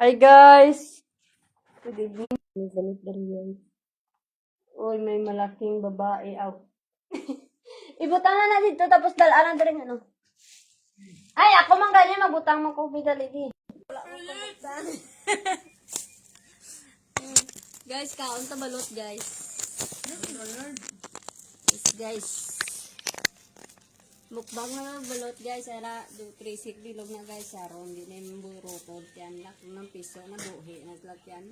Hi guys! Good evening. May galit na rin. Uy, may malaking babae out. Ibutang na na dito tapos dalaan na rin ano. Ay, ako man ganyan, mabutang mo ko bidali di. Wala ko kumutang. Guys, kaon ta balot guys. Yes, guys. Mukbang na balot guys. Ara, do 3 bilog na guys. Aron, di na yung burotod. Yan, lak ng piso na buhi. Naglat yan.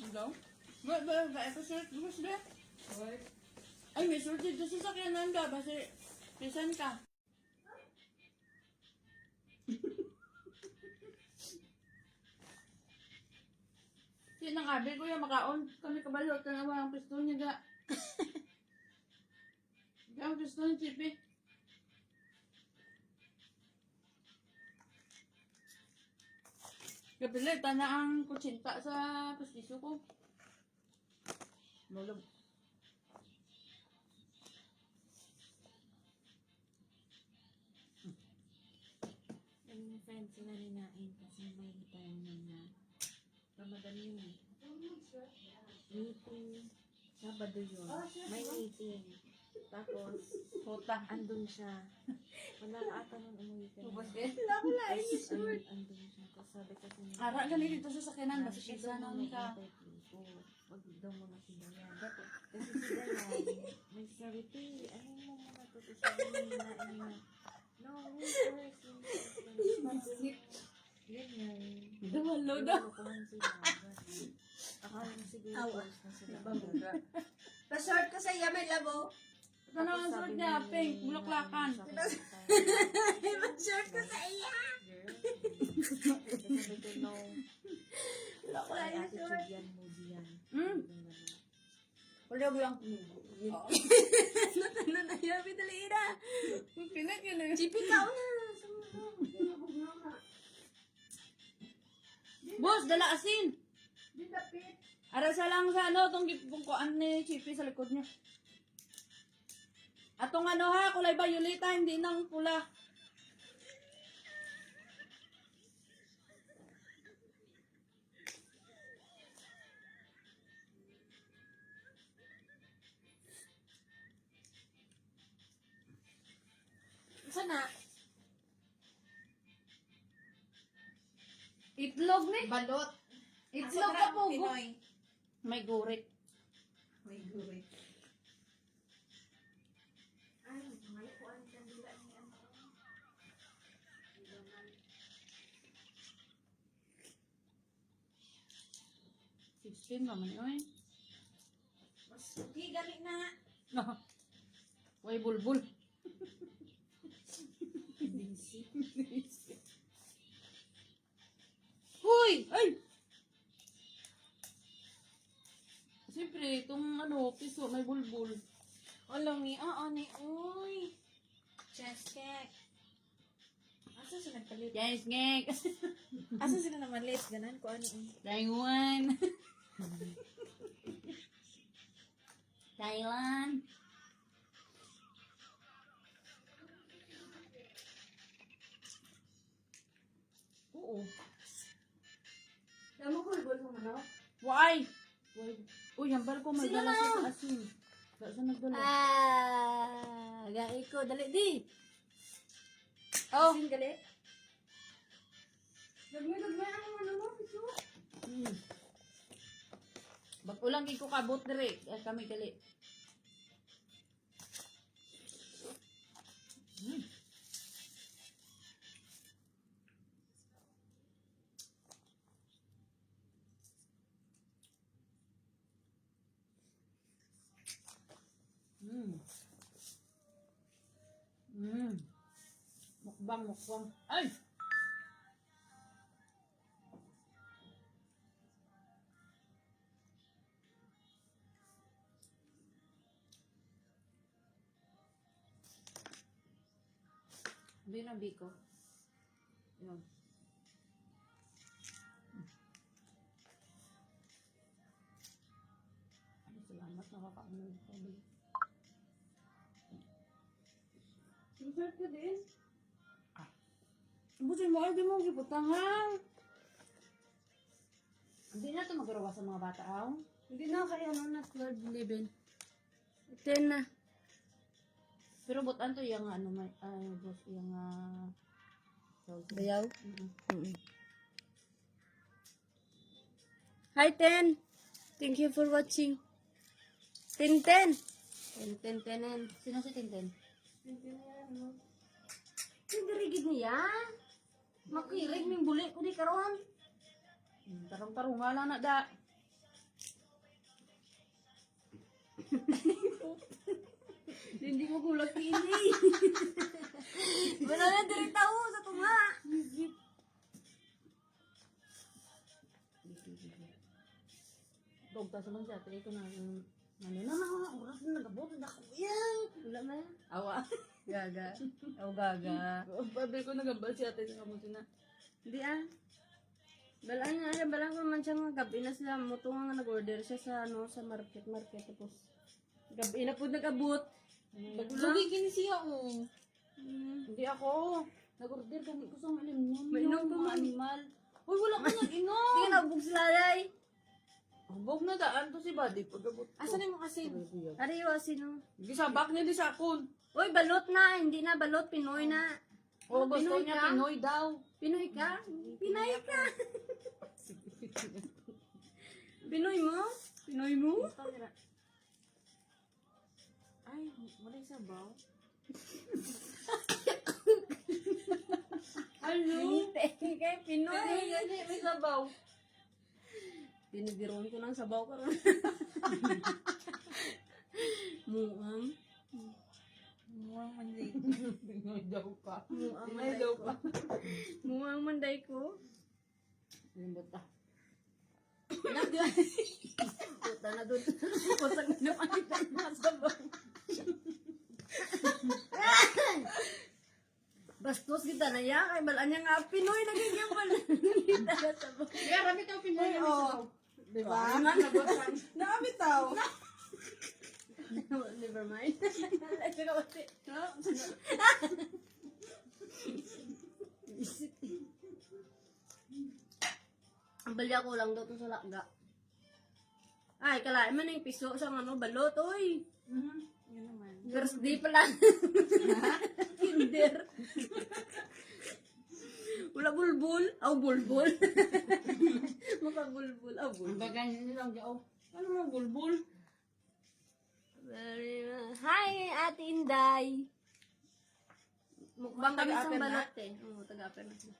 Hello? Ba, ito shirt mo sila? Ay, may shirt dito sa sakyanan ka. Basi, pisan ka. Sinang abi ko yung makaon. Kami kabalot na naman ang pistol niya ga. Ang pistol ni Chippy. Kapilit, na ang kutsinta sa pastiso ko. Lolo. Ang friends sila ninain kasi may tayo na Ramadan yun eh. Meeting. Sabado yun. May meeting. Tapos, Puta. andun siya. Wala ka ata nung umuwi ka. Ubus eh. Wala ko lang. Andun siya. Tapos sabi kasi niya. Ara, ganit dito sa sakyanan. Basi pisa namin ka. Wag daw muna si Dayan. Kasi si Dayan, may sabi, "Tay, ano mo muna to?" Tapos sabi niya, ninain na, "No, wait first. Ganyan. Dawalo daw. Nakukuhan sila. Akala mo siguro close na sila. Pa-short ko sa iya, may labo. Ito na ang suot niya. Pink. Bulaklakan. Pa-short ko sa iya. Sabi ko, no. Wala ko lang yung short. Attitude yan, mood yan. Hmm. Kulyog lang. Ano na yan, bidali na. Kinig. Chipi ka na. Boss, dala asin. Ara sa lang sa ano, itong gipungkuan ni Chippy sa likod niya. Atong ano ha, kulay violeta, hindi nang pula. Sana? Itlog ni. Balot. Itlog ka po. May gurit. May guri. Ay, may kuan kandila ni ano. 16 naman yun. Mas okay, gali na. Way bulbul. Hoy! Ay! Siyempre, itong ano, piso, may bulbul. Alam ni, ni, uy. Chest cake. Asa sila nagpalit? Yes, ngek. Asa sila naman late? Ganan ko ano eh. Taiwan. Thailand. Oo. Damo bulbul mo manok. Why? Uy, hambal ko may Sino dala na? sa asin. Sa nagdala. Gai ko, dali di. Oh. Asin gali. Dagmay ang ano mo, piso. Ba't ko kabot dire. Kami gali. Mukbang. Ay! Binabi ko. Yun. Ay, salamat nakakaano ng pabili. Insert ko din. Busin mo, di mo gibutangan. Hindi na ito magarawa sa mga bata, aw. Hindi na kaya ano na 12, 11. 10 na. Pero butan to yung ano, may, boss, yung, Bayaw? Mm-mm. Hi, 10. Thank you for watching. 10, 10. 10, 10, 10. Sino si Tintin? Hindi rigid niya. Makirig ng buli ko di karon. Tarong-tarong nga lang na da. Hindi mo kulak ini. Wala na diri tao sa tunga. Dog ta sa man siya, tayo ko na, ano na mga oras na nagabot, na ako yan. Wala na. Awa. Gaga. Oh, gaga. Babi ko nagabal siya, tayo sa kamuti na. Hindi ah. Balaan nga siya, balaan ko man siya nga gabi na sila. Muto nga nag-order siya sa ano, sa market. Tapos, gabi na po nag-abot. Lugi kini siya, oh. Hindi ako. Nag-order kami ko sa mga animal. Mainom ko mga man. animal. Uy, wala ka nag-inom. Hindi na ubog sila ay. Hubog na daan to si Buddy pagabot ko. Asan yung kasi? Ariwa sino? Gisabak niya di sa akon. Uy, balot na. Hindi na balot. Pinoy na. O gusto Pinoy niya ka? Pinoy daw. Pinoy ka? Pinay ka. Pinoy mo? Pinoy mo? Ay, mali sabaw. Ano? Kay Pinoy. Ay, may sabaw. Pinigiron ko ng sabaw karon. Muang. Muwang manday. Pinoy daw pa. Muang Pinoy manday daw ko. pa. Muang manday ko. Limbot ta. Puta na doon. Pusag na panitan na sabaw. Bastos kita na yan. Kay balaan niya nga Pinoy. Nagiging pala. Kita na sabaw. Kaya ramit ang Pinoy. Oo. Diba? Nakamit tao. Never mind. Ito ka kasi. Ang balya ko lang daw to sa lakga. Ay, kalahin man yung piso sa ano, balot, oy. Yun naman. First day pa lang. Kinder. Wala bulbul. Aw, bulbul. Makabulbul. Aw, Ang bulbul. bagay niya lang daw. Ano mo, bulbul? Hi, Ate Inday. Mukbang kami sa Taga-aper na? balot eh. Oo, taga-aper na sila.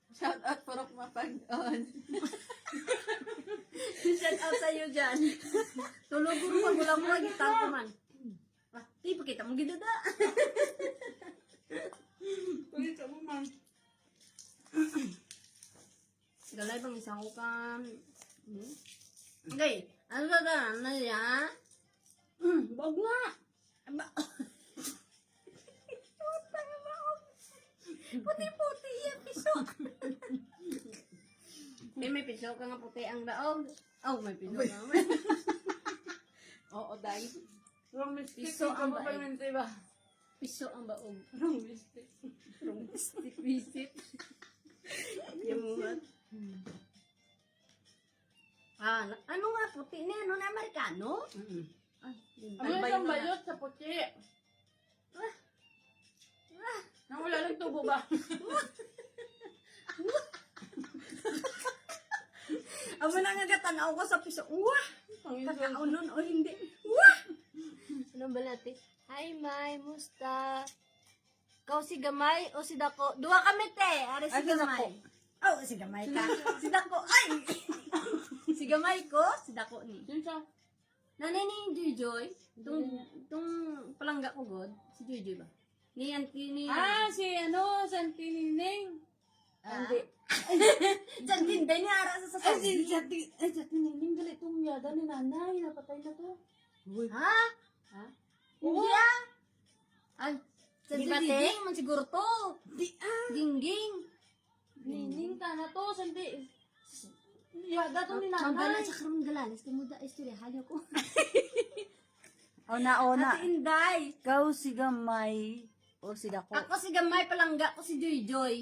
Shout out Purok Mapag-on. Shout out sa'yo dyan. Tulog ko pag wala mo, gitang ko man. Ah, di pa kita mong gidada. Pagit ka mo man. Galay bang isang ukan. Okay, ano ba na? Ano ya? Bog nga. Ba? Putang baog. Puti-puti yung piso. May piso ka nga puti ang daog. Oh, may piso ka. Oo, dahil. Wrong mistake. Piso ang Ikaw baig. pa ba? Piso ang baog. Wrong mistake. From stick visit. Yung mga. Ah, ano nga puti na ano na Amerikano? Ay, Ano yung bayot sa puti? Nang wala lang tubo ba? Amo na nga gatanaw ko sa piso. Wah! Panginoon. Kakaunon o hindi. Wah! Ano ba natin? Hi, May. Musta? Kau si Gamay o si Dako? Dua kami, te. Ari si Ay, si Gamay. Oh, si Gamay ka. Si Dako. Ay! Si Gamay ko, si Dako ni. Yun siya. Nanay ni Joy. Tung palangga ko, God. Si Joy ba? Ni Auntie ni... Si ano, Santi Nining. Hindi. Diyan din, dahil niya ara sa sasabi. Santi Nining, galit itong yada ni nanay. Napatay na to. Ha? Ha? Hindi ah. Ay, sa Di ba, te? Dingding man siguro to. Dingging. Nining ta na to, Santi. Yada to ni Mabala nanay. sa karong galanis ka muda istorya hayo ko. O na, Ate Inday. Ikaw si Gamay. O si Dako. Ako si Gamay, palangga ko si Joy Joy.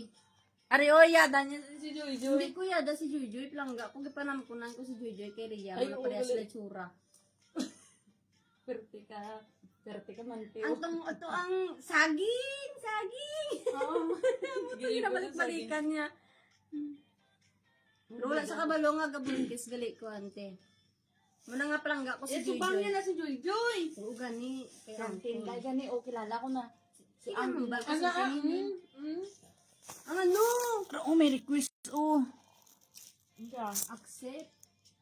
Ari o yada niya si Joy Joy. Hindi ko yada si Joy Joy, palangga ko. Gipanampunan ko si Joy Joy kay Ria. Ay, Wala oo, parehas gali. na tsura. Perte ka man, Teo. Ito ang saging! Saging! Oo. Hindi na balik-balikan niya. Pero wala sa kabalo nga gabungkis gali ko, ante. Muna nga palangga ko si Joy Subang Joy. niya na si Joy Joy. Oo, gani. Kay Ang Uncle. tinday gani, o kilala ko na. Si Ang Uncle. bal kasi sa inyo. Ang ano? Oh, may request, oh. Accept.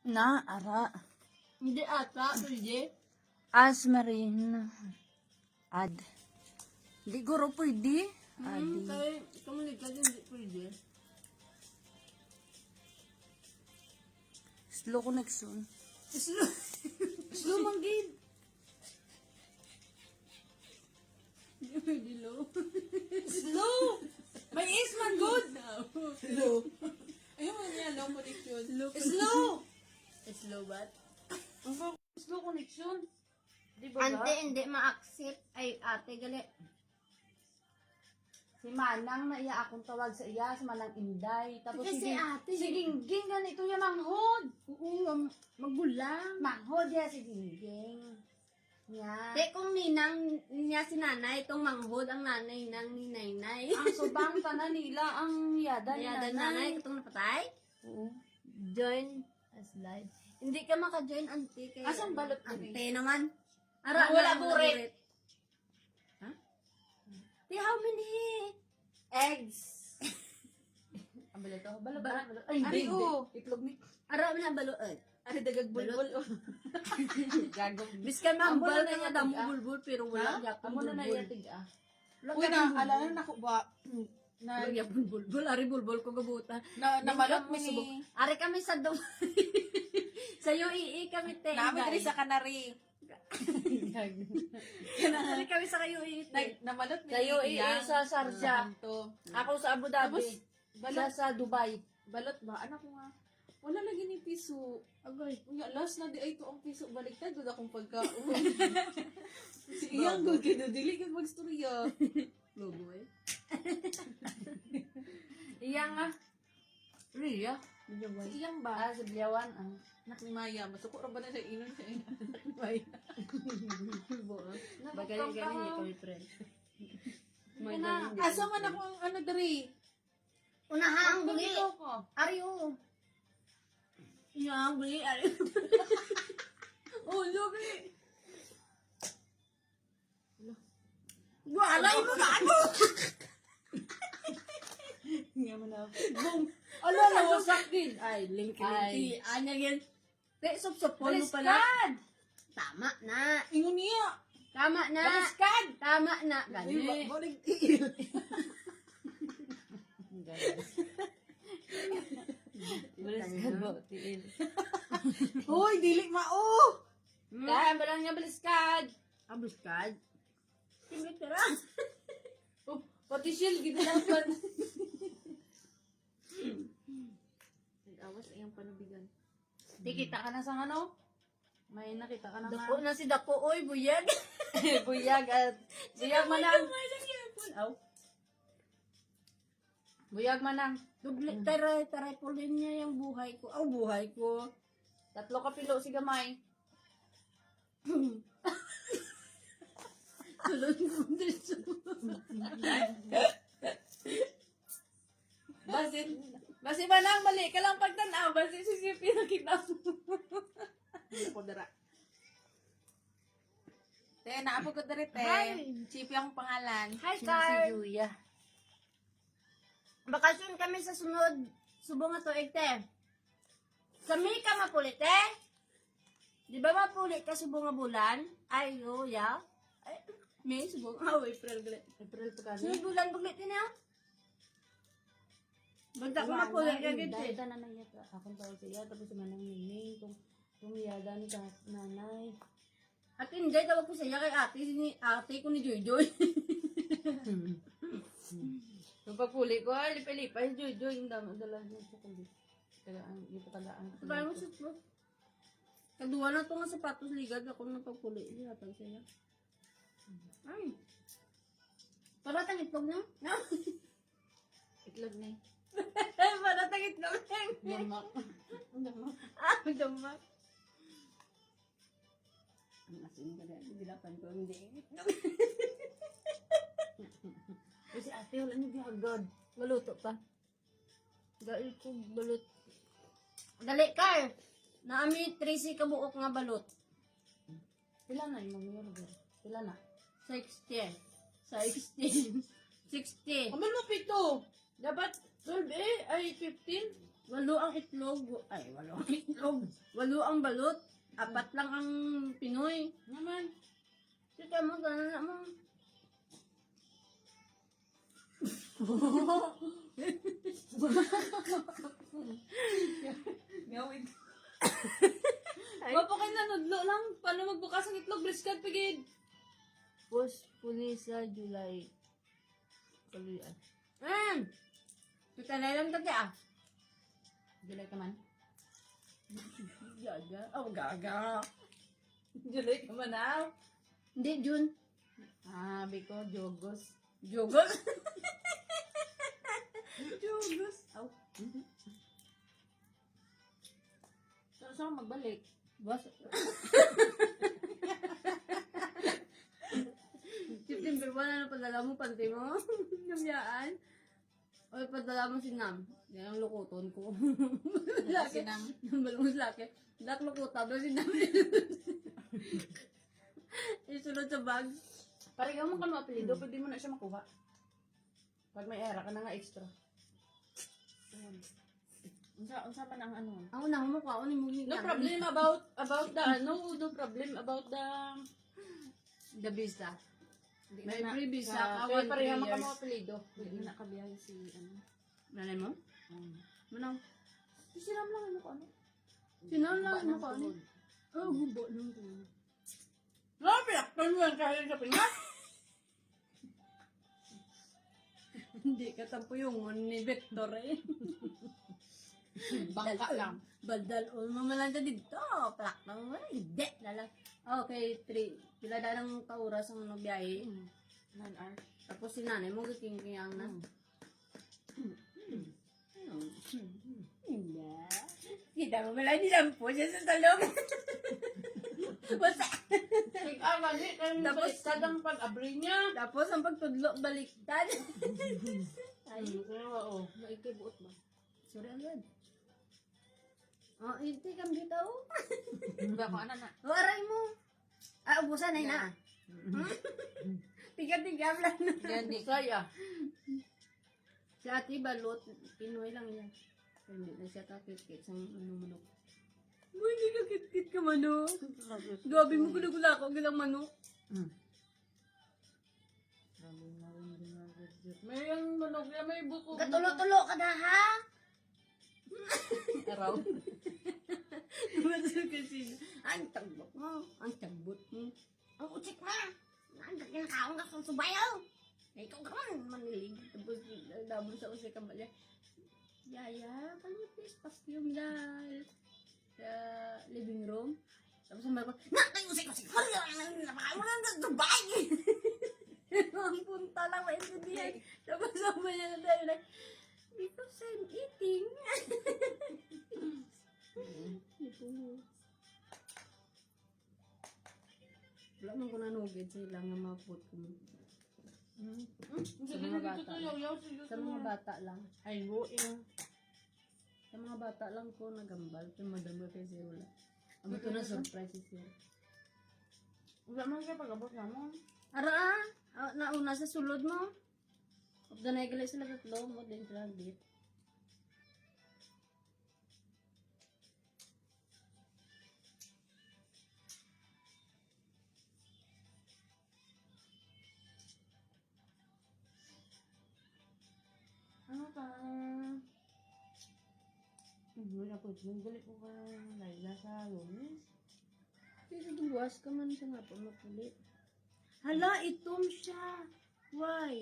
Na, ara. Hindi ata, pwede. Asmarine. Ad. Di guro pwede. Adi. Kaya kumulig ka din, hindi pwede. Slow connection. Slow man, Gabe. Hindi pwede low. Slow! May is man good. Slow. Ayun mo niya, low connection. Slow! Slow bat? Slow connection. Di ba Ante, hindi ma-accept. Ay, ate, gali. Si Manang na iya akong tawag sa iya, si Manang Inday. Tapos Kasi si ate, si Gingging ganito niya manghod. Oo, magbulang. Manghod ya si Gingging. Niya. Te, kung ninang niya si nanay, itong manghod ang nanay nang ni Nainay. Ang subang tanan nila ang yada ni Kaya nanay. nanay, itong napatay. Oo. Join as live. Hindi ka maka-join, ante. Kaya, Asang balot ko ante naman. Ara, Wala na, buret. Ha? Te, how many eggs? Ang balot to. Balot Ba- balot. Ay, hindi. Ari, oo. Itlog ni. Ara, na baluan. Ari dagag bulbul. Gagom. Biskan Amo mambal na ka nga na damo tiga. bulbul, pero wala yapon Amo na na bulbul. iyatig ah. Wala Uy yapon na, bulbul. alaala na ko ba? Na Wala yapon bulbul. Ari bulbul ko gabuta. namalot Kami mi. subok. Ari kami sa dum. Sa UAE kami te. Namin diri sa Canary. Ari kami sa UAE te. Namalot mi. Sa UAE, sa Sharjah. To. Ako sa Abu Dhabi. Tapos, balot, Sa Dubai. balot ba? Anak ko nga. Wala lagi ni piso. Agay. Unya, last na di ay to ang piso. Baliktad, doon akong pagkaon. Si Iyang good kayo. Dili ka magstorya. Logo eh. Iyang ah. Ria. Si Iyang ba? Sa Biyawan. Anak ni Maya. Masuko ra ba na sa inon siya? Anak ni Maya. Bagay-ganyan niya kami friend. May Na, ganyan asa man ako ang ano dari? Unaha ang buli. ko. Ari o. Iya, buli. Ari. Oh, logi. Walay mo na ano? Nga man na. Boom. Ano na wasak din? Ay, link Ay. Anya gin. Te, sup-supon mo pala. Baliskad! Tama na. Ingon niya. Tama na. Baliskad! Tama na. Gani. Balik tiil. Baliskad mo, tiil. Hoy, dili mao. Hmm? Dahil ba lang niya baliskad? Abuskad. Timitira. Oh, pati shield, gitalapan. Nag-awas ay ang panubigan. Di kita ka na sa ano? May nakita ka na Dako na si Dako. Oy, buyag. Buyag at buyag manang. Aw. Buyag manang. Taray po rin niya yung buhay ko. Aw, buhay ko. 3 ka pilo si gamay. Tulog ko dito. Basi manang balik ka lang pagtanaw. Basi si Sipi nakita mo. Hindi ko dara. Te, naapo ko dara te. Hi. Sipi akong pangalan. Hi, Si Carl. Julia. Bakasyon kami sa sunod. Subong nga to, te. Kami ka mapulit, eh. Di ba mapulit ka subong nga bulan? Ay, yo, ya. Ay, May, subong. April, gali. April pa kami. Sunod bulan, bulit din, ya. Bagta ko mapulit ka, gid, eh. Dahil na nangyata. Akong tawag siya. Tapos si manang Miming. Kung yada ni nanay. At hindi, tawag ko siya kay ate ko ni Joy. Yung pagpuli ko, ay lipay-lipay. Joy, yung dala niya sa kundi. Yung patagaan. Parang mo siya, kaduwa na to nga sapatos ligad ako ng pagpuli. Ihatag siya. Ay. Paratang itlog na? No? Itlog na eh. Paratang itlog na. Damak. Ah, damak. Ang asin ka na. Dilapan ko hindi. Kasi ate, wala niyo agad. Maluto pa. Dahil ko balot. Dali, Car! Naami 3 kabuok nga balot. Pila na yung mga burger? Pila na? 60. 60. 60. Amal mo pito. Dapat 12 ay 15. Walo ang itlog. Ay, walo ang itlog. Walo ang balot. 4 lang ang Pinoy. Naman. Kita mo, gano'n na mo. Gawin. Wapo kayo na nudlo lang. Paano magbukas ang itlog? Brisket pigid. Post Pulisa, July. Kaluyan. Kita na lang tati ah. July ka man. Gaga. Oh, gaga. July ka man ah. Hindi, June. Ah, biko, Jogos. Jogos. Jogos. Aw. Saan magbalik? Bas. September 1 na padala mo, panty mo. Namyaan. O, padala mo si Nam. Yan ang lukuton ko. Laki nang. Balong laki. Dak lukuta ba si Nam? Isunod sa bag. Pareho mo ka no apelido, pwede mo na siya makuha. Pag may era ka na nga extra. Unsa pa ang ano? Ang una mo ko, ni mo No problem about the no problem about The visa. May na- free visa sa- ka, kaya pareho 1 mo ka mo years. apelido. Pwede na kabiyahe si ano. Nanay mo? Manang. Siram lang ano ko ano. Sinan lang mo ko ano? Oh, gubo nung ko. Grabe, akton mo yan kahit sa Pinas. Hindi ka tampo yung ni Victor eh. Bangka lang. Badal o mamalanda dito. Plak na mo. Hindi. Lalang. Okay, 3. Pila na ng kauras ang nagbiyahe. 9 hours. Tapos si nanay mo giking-kiyang na. Hindi. Kita mo pala nilampo siya sa talong. Basta. Mali, tapos kadang pag-abri niya. Tapos ang pagtudlo baliktad. Ay, Pero oo. Maikibuot ba? sorry agad. Oh, hindi kang bitaw. Ba ko ana na. Waray mo. Ah, ubusan na na. Tiga-tiga lang na. Gani. Saya. Si ate balot, Pinoy lang yan. Hindi na siya kakit-kit sa manok. Mo, hindi ka kit-kit ka manok. Gabi mo gula-gula ko, gilang manok. May yung manog niya, may buko. Katulo-tulo ka na, ha? Araw. Masuk kasi. Ang tagbot mo. Ang tagbot mo. Ang utsik mo. Ang kinakaon ka sa subayaw. Ikaw ka man, manilig. Tapos, dabon sa usik ka balik. Yaya, palit please, pastyum dahil sa living room. Tapos sabi ko, nakay usik-usik ko. Napakain mo lang sa Dubai. Ang punta lang maintindihan. Tapos sabi niya na tayo, like, because I'm eating. Wala man ko nanugid sila nga maput ko. Sa mga bata. Sa mga bata lang. Ay, buing. Sa mga bata lang ko nagambal. Sa madam ko kasi wala. Ang ito na surprise si sir. Wala man siya pag-abot na mo. Ara nauna sa sulod mo. Of the nagala sila tatlo mo din sila dit. Ano pa? Hindi na po. Nagdali ko ka Laila sa lunes. Kasi buwas ka man siya nga po mapulit. Hala, itom siya. Why?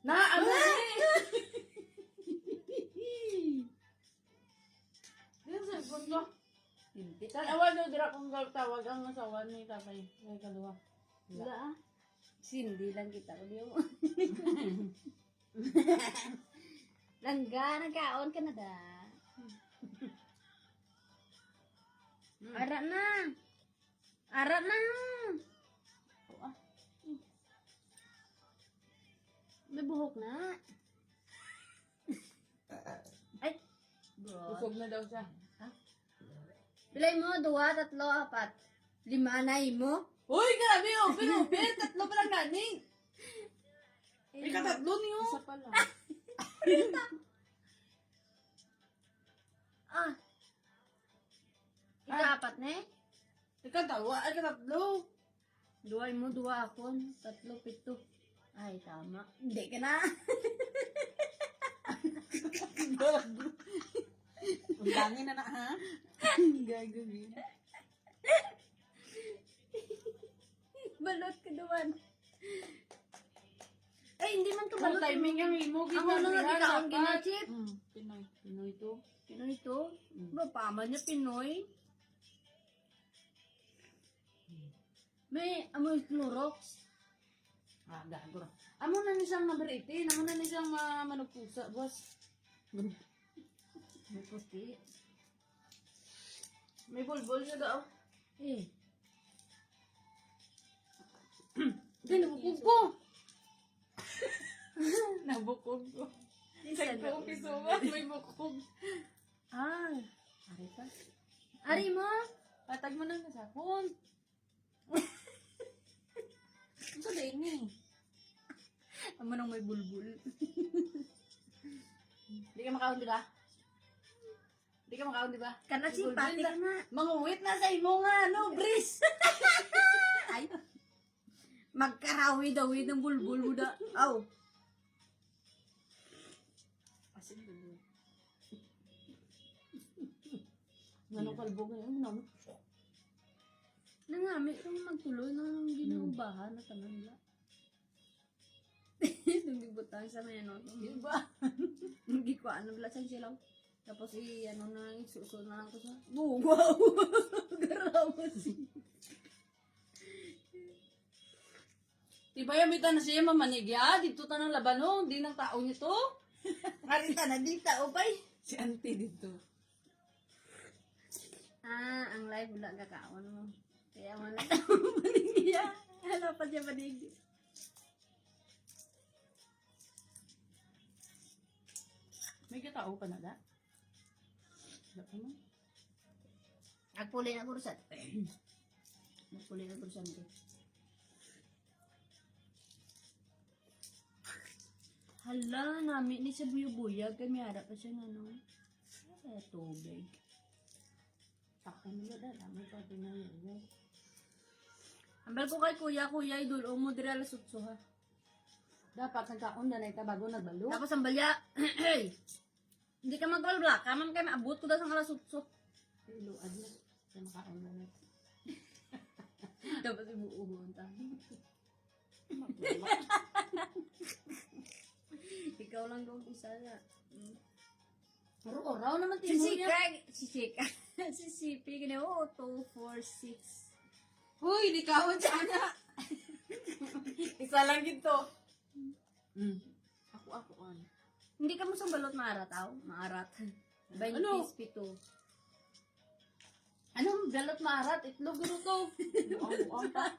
Na, ano Yan sa likod ko. Pag ang asawa ni tatay, may kaluwa. Wala ah. Sindi lang kita ko diyo mo. Langga, nagkaon ka na da. Ara na. Ara na. Oo ah. May buhok na. Ay. Bro. Busog na daw siya. Pilay mo, 2, 3, 4. 5 na mo. Uy, grabe oh! Pinupit! 3 pa lang ganing! Ika-3 niyo! Isa pa lang. Ah. Ika-4 na eh. Ika-2! Ika-3! 2 mo, 2 ako. 3, 7. Ay, tama. Hindi ka na. Ang dangin na ha? Gagawin. Balot ka naman. Ay, hindi man to Ang balot. timing yung imo. Ang ano na ikaw, ginachip. Pinoy. Pinoy to. Pinoy to? Ba, paman niya Pinoy? May amoy Clorox. Ah, gago. Amo na ni siyang number 18. Amo na ni siyang manugpusa, boss. May puti. May bulbul siya daw. Eh. Nabukog ko! Nabukog ko. Nagpo piso ba? May bukog. Ah. Ari pa. Ari mo? Patag mo ng kasakon. Ano sa ni? Amo nang may bulbul. Hindi ka makaon, di ba? Hindi ka makaon, di ba? Kana simpati ka na. Manguwit na sa imo nga, no, Bris! Ay. Magkarawi-dawi ng bulbul mo da. Aw. Asin dulo. Ganong kalbo ka yun, no? Nangami kang magtuloy ng ginaubahan na tanan nila. Nung gibutang sa may ano. Di ba? Nung gikuan ng lasang silaw. Tapos ano na isuso na lang ko sa. Wow! Garawas. Di ba yung mita na siya mamanigya? Dito ta ng labano, di ng tao niyo to. Karita na di tao pa'y. Si auntie dito. Ah, ang live wala kakaon mo. Kaya wala tao manigya. Hala pa siya manigya. May katao pa na da? Dapat mo? Agpuli na kursan. Agpuli na kursan ko. Hala, namin ni sa buyog-buyag. Kami harap pa siya ng ano. Tubig. Takpan nila da, dami pa pinayayay. Ambal ko kay kuya, idol mo dira alas 8 ha. Dapat nagkaon na ita bago nagbalo. Tapos ang balya, hindi ka mag-all-black. Kamam kayo maabot ko daw sa alas 8. Iluad na. Kaya makaon na na. Dapat ibuuhon tayo. Ikaw lang daw isa na. Pero oraw naman Si timo niya. Sika. Si Sipi, gani, 2, 4, 6. Uy, di kaon siya na. Isa lang ginto. Ako an. Hindi ka mo sa balot maarat, aw? Maarat. 20 Ano? pito. Anong galot maarat? Itlog guro to. Buang pa.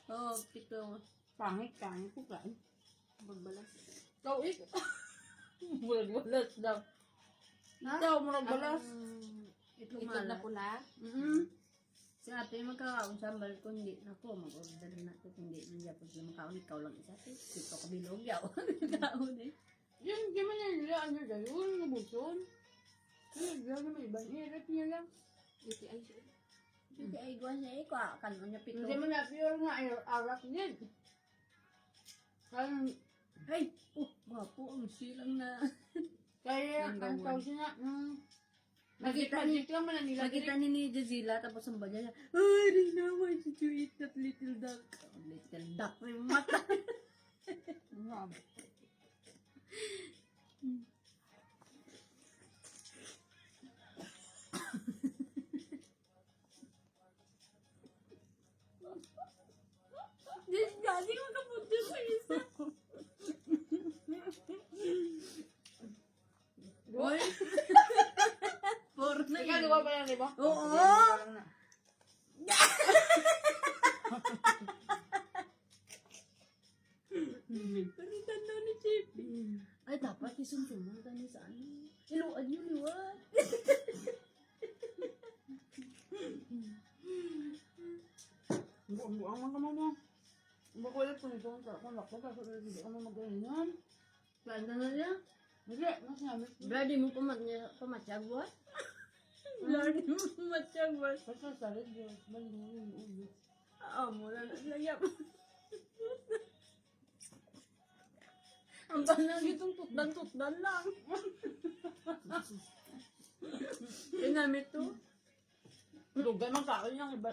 Oh, pito. Pangit ko kain. Magbalas. Ikaw Magbalas daw. Ikaw magbalas. Itlog Itlog na maalat. pula. Si ate magkakaon sa balkon, hindi. Naku, mag-order na ito. Hindi man niya pag makaon, ikaw lang isa. Ito ka bilog, yaw. Kaon eh. Yun, di man yan nila. Ano daw yun? Nabuson. Yun, di na may ibang irit niya lang. Iti ay siya. Hindi ay gwa siya eh. Kanon niya pito. Hindi man na pure nga arak din. Ay! Wapo, ang silang na. Kaya, Ang ang gawan. tawag siya na, Nakita magic lang man nila. Nakita ni Jazila, tapos ang badya niya, ay, Rina, why did you eat that little duck? Oh, little duck, may mata. This gagi makapunta sa isa. Boy! Puro na Ikaw, yun. di ba pa yan, di ba? Oo. Paritan daw ni Chip. Ay, dapat isunsunan ka niya sa ano. Iluan yun, liwat. Ang buang ka mo. Makulit ko nito sa akong lakot. Kasi hindi ka mo magalingan. Saan na niya? Hindi, nasabi ko. Brady mo pamatyagwat? Brady mo pamatyagwat? Kasi sa red, Diyos, balik mo yung ulo. Mo na nagyap. Ang banang itong tutdan lang. Ginamit to. Lugay man sa akin yung iba.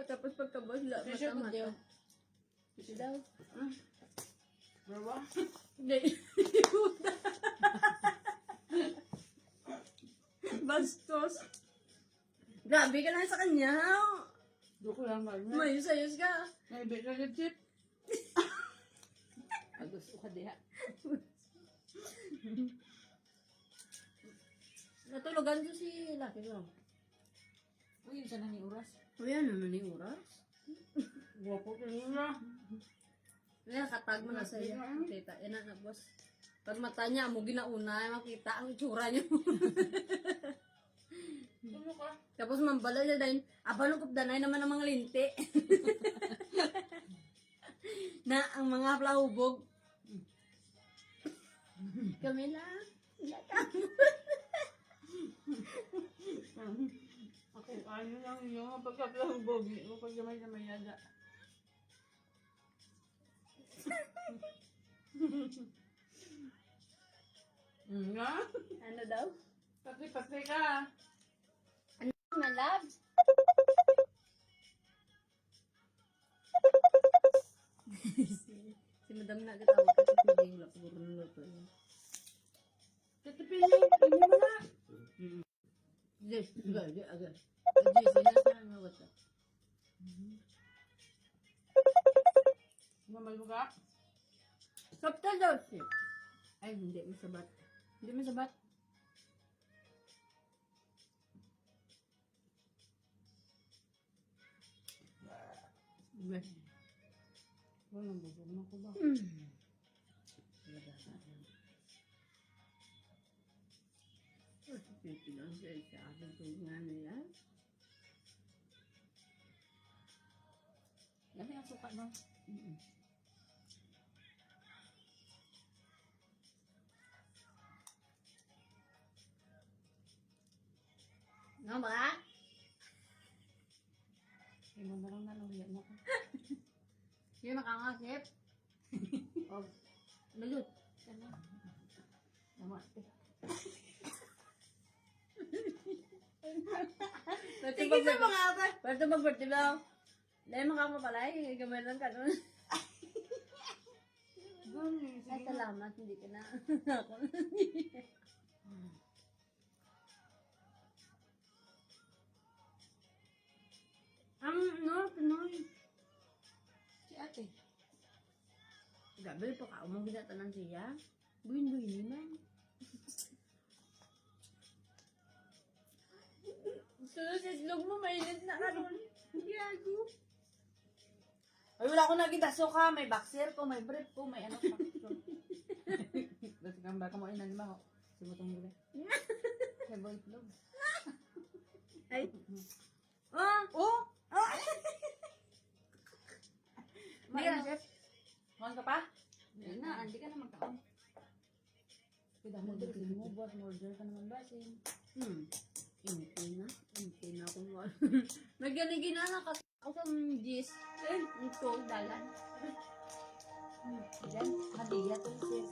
Tapos pagkabasla, T-shirt mo, Deo. Ito daw. Bro, Hindi. Bastos. Grabe ka lang sa kanya. doon ko lang ba? Mayos-ayos ka. Naibig ka yung chip. Agus ko ka diha. Natulugan ko si Lucky ko. Uy, yun sana ni Uras. Kuya, naman yung oras. Guwapo ka nila. Kaya katag mo na sa iyo. Tita, yan na boss. Pag mata niya, mo ginauna, makita ang itsura niya. Ano ka? Tapos mambala niya dahil, abanong kupdanay naman ang mga linti. Na ang mga plahubog. Kami lang. Ako, ano lang yung pagkapalabog. Pag gamay na mayada. Nga? Ano daw? Patri-patri ka. Ano, my love? Si madam na gatawag ka tapos hindi wala siguro nuluto yun. Titipili, hindi mo na. Yes, agad, agad. Yes, sinasaan mo ba ito? Mamal mo ka? Kapta daw siya. Ay, hindi masabat. Hindi masabat. Walang bubog na ko ba? Pipilang siya sa aking tungan nila. Yan yung suka no? Ano ba? Ay, mo na lang naluyan ako. Hindi makangasip. Oh, lalut. Tama. Sige sa mga apa. Pwede mag-birthday daw. Dahil makakapalay, gamay lang ka nun. Ay, salamat, hindi ka na. Ako na. No, Pinoy. Si ate. Gabi pa ka, umang ginatanan siya. Buhin-buhin naman. Sus, islog mo, mainit na karon. Gago. Ay, wala ko naging daso ka. May boxer ko, may brief ko, may ano pa. Kasi kang baka mo inanima ko. Simutong gula. May boy vlog. Ay. Oh! Oh! Hindi ka na, chef. Mahal ka pa? Hindi na, hindi ka na magkaon. Pwede mo din mo. Buat mo order ka naman basin. Hindi na akong wala. Nagganigin na kasi ako sa gis. Ito, dalan. Yan, hadiya to sis.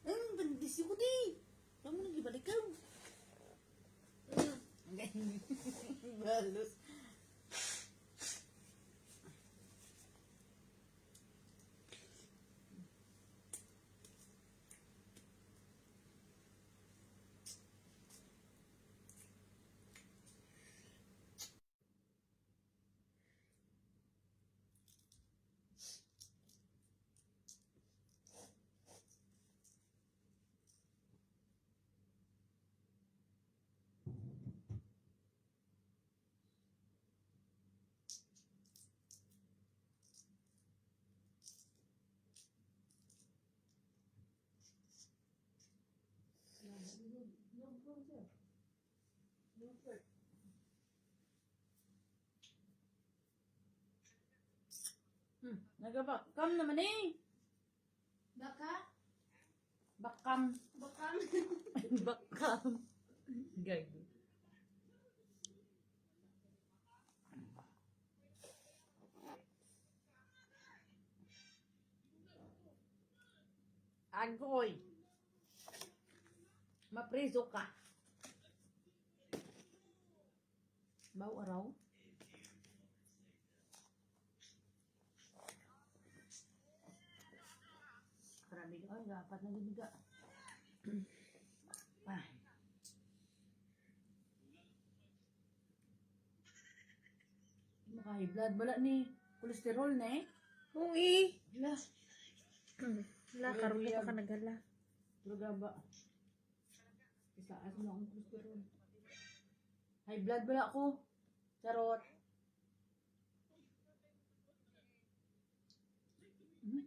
Ay, bandis ko di. Kamu nagibalik ka. Balos. Nagabakam naman eh. Baka? Bakam. Bakam? Bakam. Gago. Agoy. Mapriso ka. Mau araw? Grabe ka. Ay, dapat na giniga. Ay. Maka-high blood. Wala ni kolesterol na eh. Uy. Wala. Wala, karoon ka pa nagala. Droga ba? Isaas mo akong kolesterol. High blood wala ako. Charot. Hmm?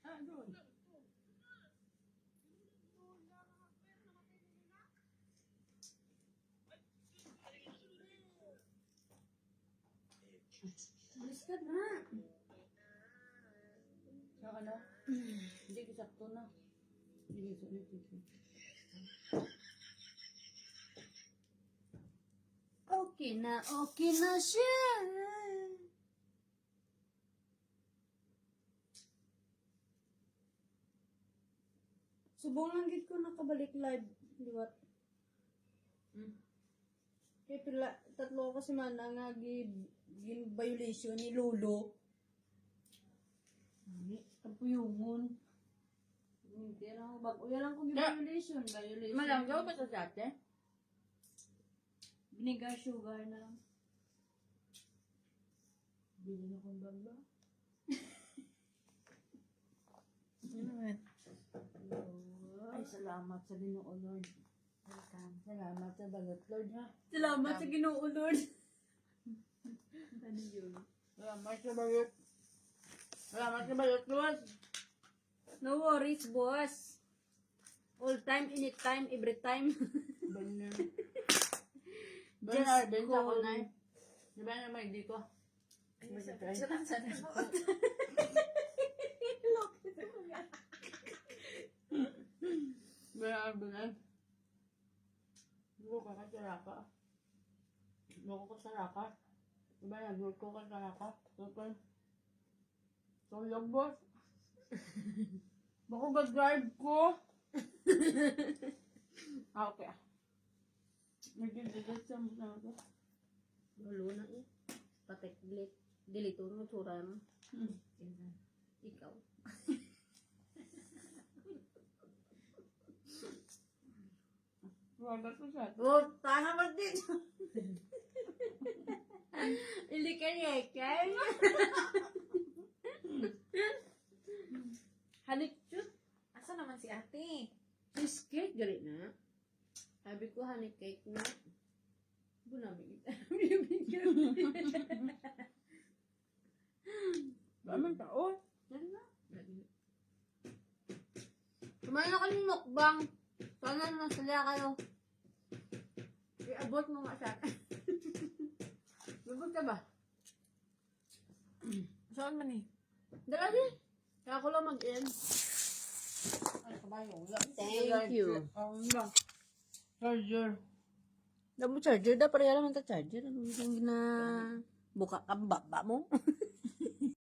Ah, doon. Bilis ka na. Yung ano? Hindi ko sakto na. Hindi ko sakto. Okay na siya. Subong lang gid ko nakabalik live, liwat. Kaya pila, tatlo kasi man nga gin violation ni Lolo. Kapuyungon. Hindi na ako bago. Yan lang ko violation. Malanggaw ba sa dati? Vinegar sugar na lang. Bili na kong bagba. Ay, salamat sa Ginoo Lord. Welcome. Salamat sa balat Lord ha. Salamat sa Ginoo Lord. Ano yun? Salamat sa balat. Salamat sa balat Lord. No worries, boss. All time, anytime, every time. Banner. Just Banner, benta ko call na me. eh. Di ba na may di ko? Banner, banner. Buko ka sa raka. Buko ka sa raka. Di ba na, buko ka sa raka. Okay. So, yung boss. Bako ga-drive ko. Okay. Nag-delete sa mga ako. Lolo na eh. Patek delete mo, tsura mo. Ikaw. Wala ko siya. Oh, tanga mo din. Hindi ka nyeken. Halik shoot. Asa naman si ate? Cheesecake, gali na. Sabi ko, honey cake na. Bunamig. Daming tao. Yan na. Kumain na kami mukbang. Sana na sila kayo. I-abot mo nga sa akin. Lubot ka ba? Saan man eh? Dala din. Kaya ko lang mag-end. Ay, kabayo. Thank you. Ang lang. Charger. Damo charger. Da pareha naman ta charger. Ano yung gina... Buka ka baba mo?